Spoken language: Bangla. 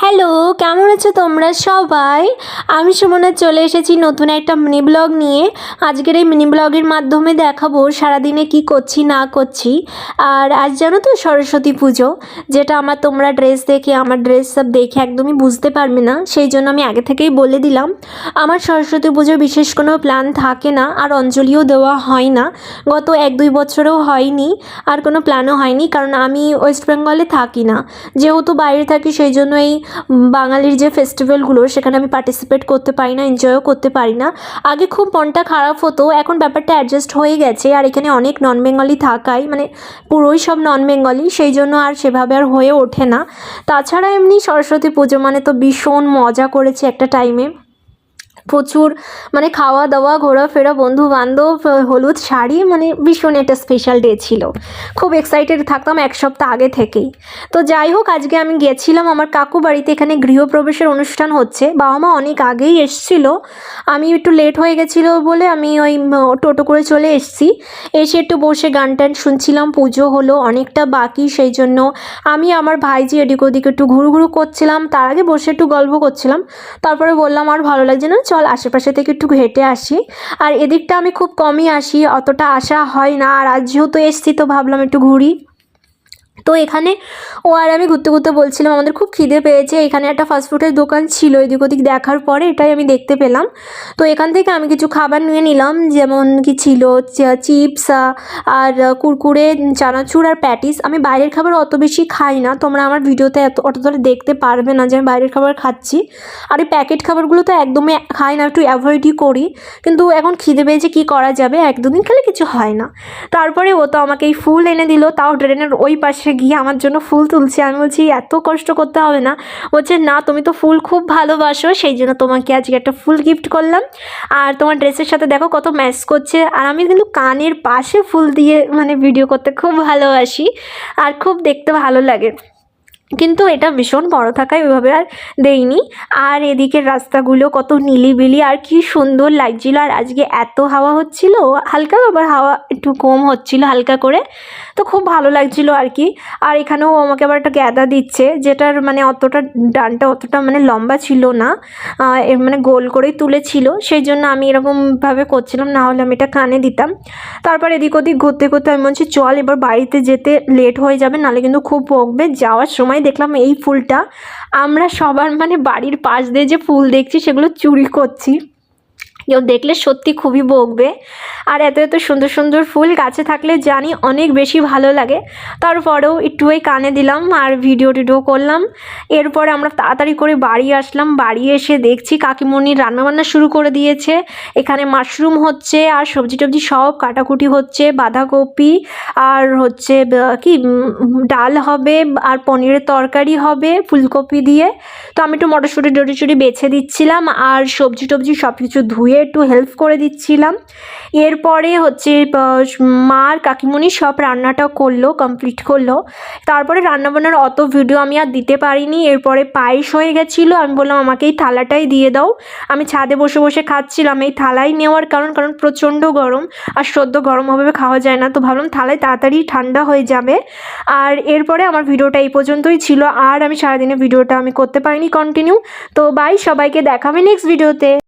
হ্যালো, কেমন আছো তোমরা সবাই? আমি সুমনা চলে এসেছি নতুন একটা মিনি ব্লগ নিয়ে। আজকের এই মিনি ব্লগের মাধ্যমে দেখাবো সারাদিনে কি করছি না করছি। আর আজ জানো তো সরস্বতী পুজো, যেটা তোমরা ড্রেস দেখে আমার ড্রেস সব দেখে একদমই বুঝতে পারবে না, সেই জন্য আমি আগে থেকেই বলে দিলাম। আমার সরস্বতী পুজো বিশেষ কোনো প্ল্যান থাকে না, আর অঞ্জলিও দেওয়া হয় না। গত 1-2 বছরেও হয়নি, আর কোনো প্ল্যানও হয়নি, কারণ আমি ওয়েস্ট বেঙ্গলে থাকি না। যেহেতু বাইরে থাকি সেই জন্য এই বাঙালির যে ফেস্টিভ্যালগুলো সেখানে আমি পার্টিসিপেট করতে পারি না, এনজয়ও করতে পারি না। আগে খুব মনটা খারাপ হতো, এখন ব্যাপারটা অ্যাডজাস্ট হয়ে গেছে। আর এখানে অনেক নন বেঙ্গলি থাকাই, পুরোই সব নন বেঙ্গলি, সেই জন্য আর সেভাবে আর হয়ে ওঠে না। তাছাড়া এমনি সরস্বতী পুজো তো ভীষণ মজা করেছি একটা টাইমে। প্রচুর খাওয়া দাওয়া, ঘোরাফেরা, বন্ধু বান্ধব, হলুদ শাড়ি, ভীষণ একটা স্পেশাল ডে ছিল। খুব এক্সাইটেড থাকতাম এক সপ্তাহ আগে থেকেই। তো যাই হোক, আজকে আমি গেছিলাম আমার কাকু বাড়িতে, এখানে গৃহপ্রবেশের অনুষ্ঠান হচ্ছে। বাবা মা অনেক আগেই এসছিল, আমি একটু লেট হয়ে গেছিলো বলে আমি ওই টোটো করে চলে এসেছি। এসে একটু বসে গান টান শুনছিলাম, পুজো হলো অনেকটা বাকি, সেই জন্য আমি আমার ভাইজি এদিক ওদিক একটু ঘুরু ঘুরু করছিলাম। তার আগে বসে একটু গল্প করছিলাম, তারপরে বললাম আর ভালো লাগছে না, চল আশেপাশে থেকে একটু হেঁটে আসি। আর এদিকটা আমি খুব কমই আসি, অতটা আসা হয় না, আর আজ যেহেতু এসছি তো ভাবলাম একটু ঘুরি। তো এখানে ও আর আমি ঘুরতে ঘুরতে বলছিলাম আমাদের খুব খিদে পেয়েছে। এখানে একটা ফাস্টফুডের দোকান ছিল, এদিক ওদিক দেখার পরে এটাই আমি দেখতে পেলাম। তো এখান থেকে আমি কিছু খাবার নিয়ে নিলাম, যেমন কি ছিল চিপস আর কুরকুরে, চানাচুর আর প্যাটিস। আমি বাইরের খাবার অত বেশি খাই না, তোমরা আমার ভিডিওতে অতটা দেখতে পারবে না যে আমি বাইরের খাবার খাচ্ছি। আর এই প্যাকেট খাবারগুলো তো একদমই খাই না, একটু অ্যাভয়েডই করি। কিন্তু এখন খিদে পেয়েছে, কী করা যাবে, 1-2 দিন খেলে কিছু হয় না। তারপরে ও তো আমাকে এই ফুল এনে দিল, তাও ড্রেনের ওই পাশে গিয়ে আমার জন্য ফুল তুলছে। আমি বলছি এত কষ্ট করতে হবে না। বলছে না, তুমি তো ফুল খুব ভালোবাসো, সেই জন্য তোমাকে আজকে একটা ফুল গিফট করলাম। আর তোমার ড্রেসের সাথে দেখো কত ম্যাচ করছে। আর আমি কিন্তু কানের পাশে ফুল দিয়ে ভিডিও করতে খুব ভালোবাসি, আর খুব দেখতে ভালো লাগে, কিন্তু এটা ভীষণ বড় থাকায় ওইভাবে আর দেইনি। আর এদিকের রাস্তাগুলো কত নিলিবিলি আর কি সুন্দর লাগছিল। আর আজকে এত হাওয়া হচ্ছিল, হালকা আবার হাওয়া একটু কম হচ্ছিল হালকা করে, তো খুব ভালো লাগছিল আর কি। আর এখানেও আমাকে আবার একটা গ্যাদা দিচ্ছে, যেটার অতটা ডানটা অতটা লম্বা ছিল না, এর গোল করেই তুলেছিল, সেই জন্য আমি এরকমভাবে করছিলাম, না হলে আমি এটা কানে দিতাম। তারপর এদিক ওদিক ঘুরতে ঘুরতে আমি বলছি চল এবার বাড়িতে যেতে লেট হয়ে যাবে, নাহলে কিন্তু খুব বকবে। যাওয়ার সময় দেখলাম এই ফুলটা, আমরা সবার বাড়ির পাশ দিয়ে যে ফুল দেখছি সেগুলো চুরি করছি, কেউ দেখলে সত্যি খুবই বকবে। আর এত এত সুন্দর সুন্দর ফুল গাছে থাকলে জানি অনেক বেশি ভালো লাগে। তারপরেও একটু ওই কানে দিলাম আর ভিডিও টিডিও করলাম। এরপরে আমরা তাড়াতাড়ি করে বাড়ি আসলাম। বাড়ি এসে দেখছি কাকিমণি রান্নাবান্না শুরু করে দিয়েছে। এখানে মাশরুম হচ্ছে আর সবজি টবজি সব কাটাকুটি হচ্ছে, বাঁধাকপি আর হচ্ছে কি ডাল হবে, আর পনিরের তরকারি হবে ফুলকপি দিয়ে। তো আমি একটু মটরশুঁটি টটরশুঁটি বেছে দিচ্ছিলাম, আর সবজি টবজি সব কিছু ধুয়ে একটু হেল্প করে দিচ্ছিলাম। এরপরে হচ্ছে মা আর কাকিমণি সব রান্নাটা করলো, কমপ্লিট করলো। তারপরে রান্নাবান্নার অত ভিডিও আমি আর দিতে পারিনি। এরপরে পায়েস হয়ে গেছিলো, আমি বললাম আমাকে এই থালাটাই দিয়ে দাও। আমি ছাদে বসে বসে খাচ্ছিলাম এই থালাই নেওয়ার কারণ প্রচণ্ড গরম, আর সদ্য গরমভাবে খাওয়া যায় না, তো ভাবলাম থালায় তাড়াতাড়ি ঠান্ডা হয়ে যাবে। আর এরপরে আমার ভিডিওটা এই পর্যন্তই ছিল, আর আমি সারাদিনে ভিডিওটা আমি করতে পারিনি কন্টিনিউ। তো বাই, সবাইকে দেখাবে নেক্সট ভিডিওতে।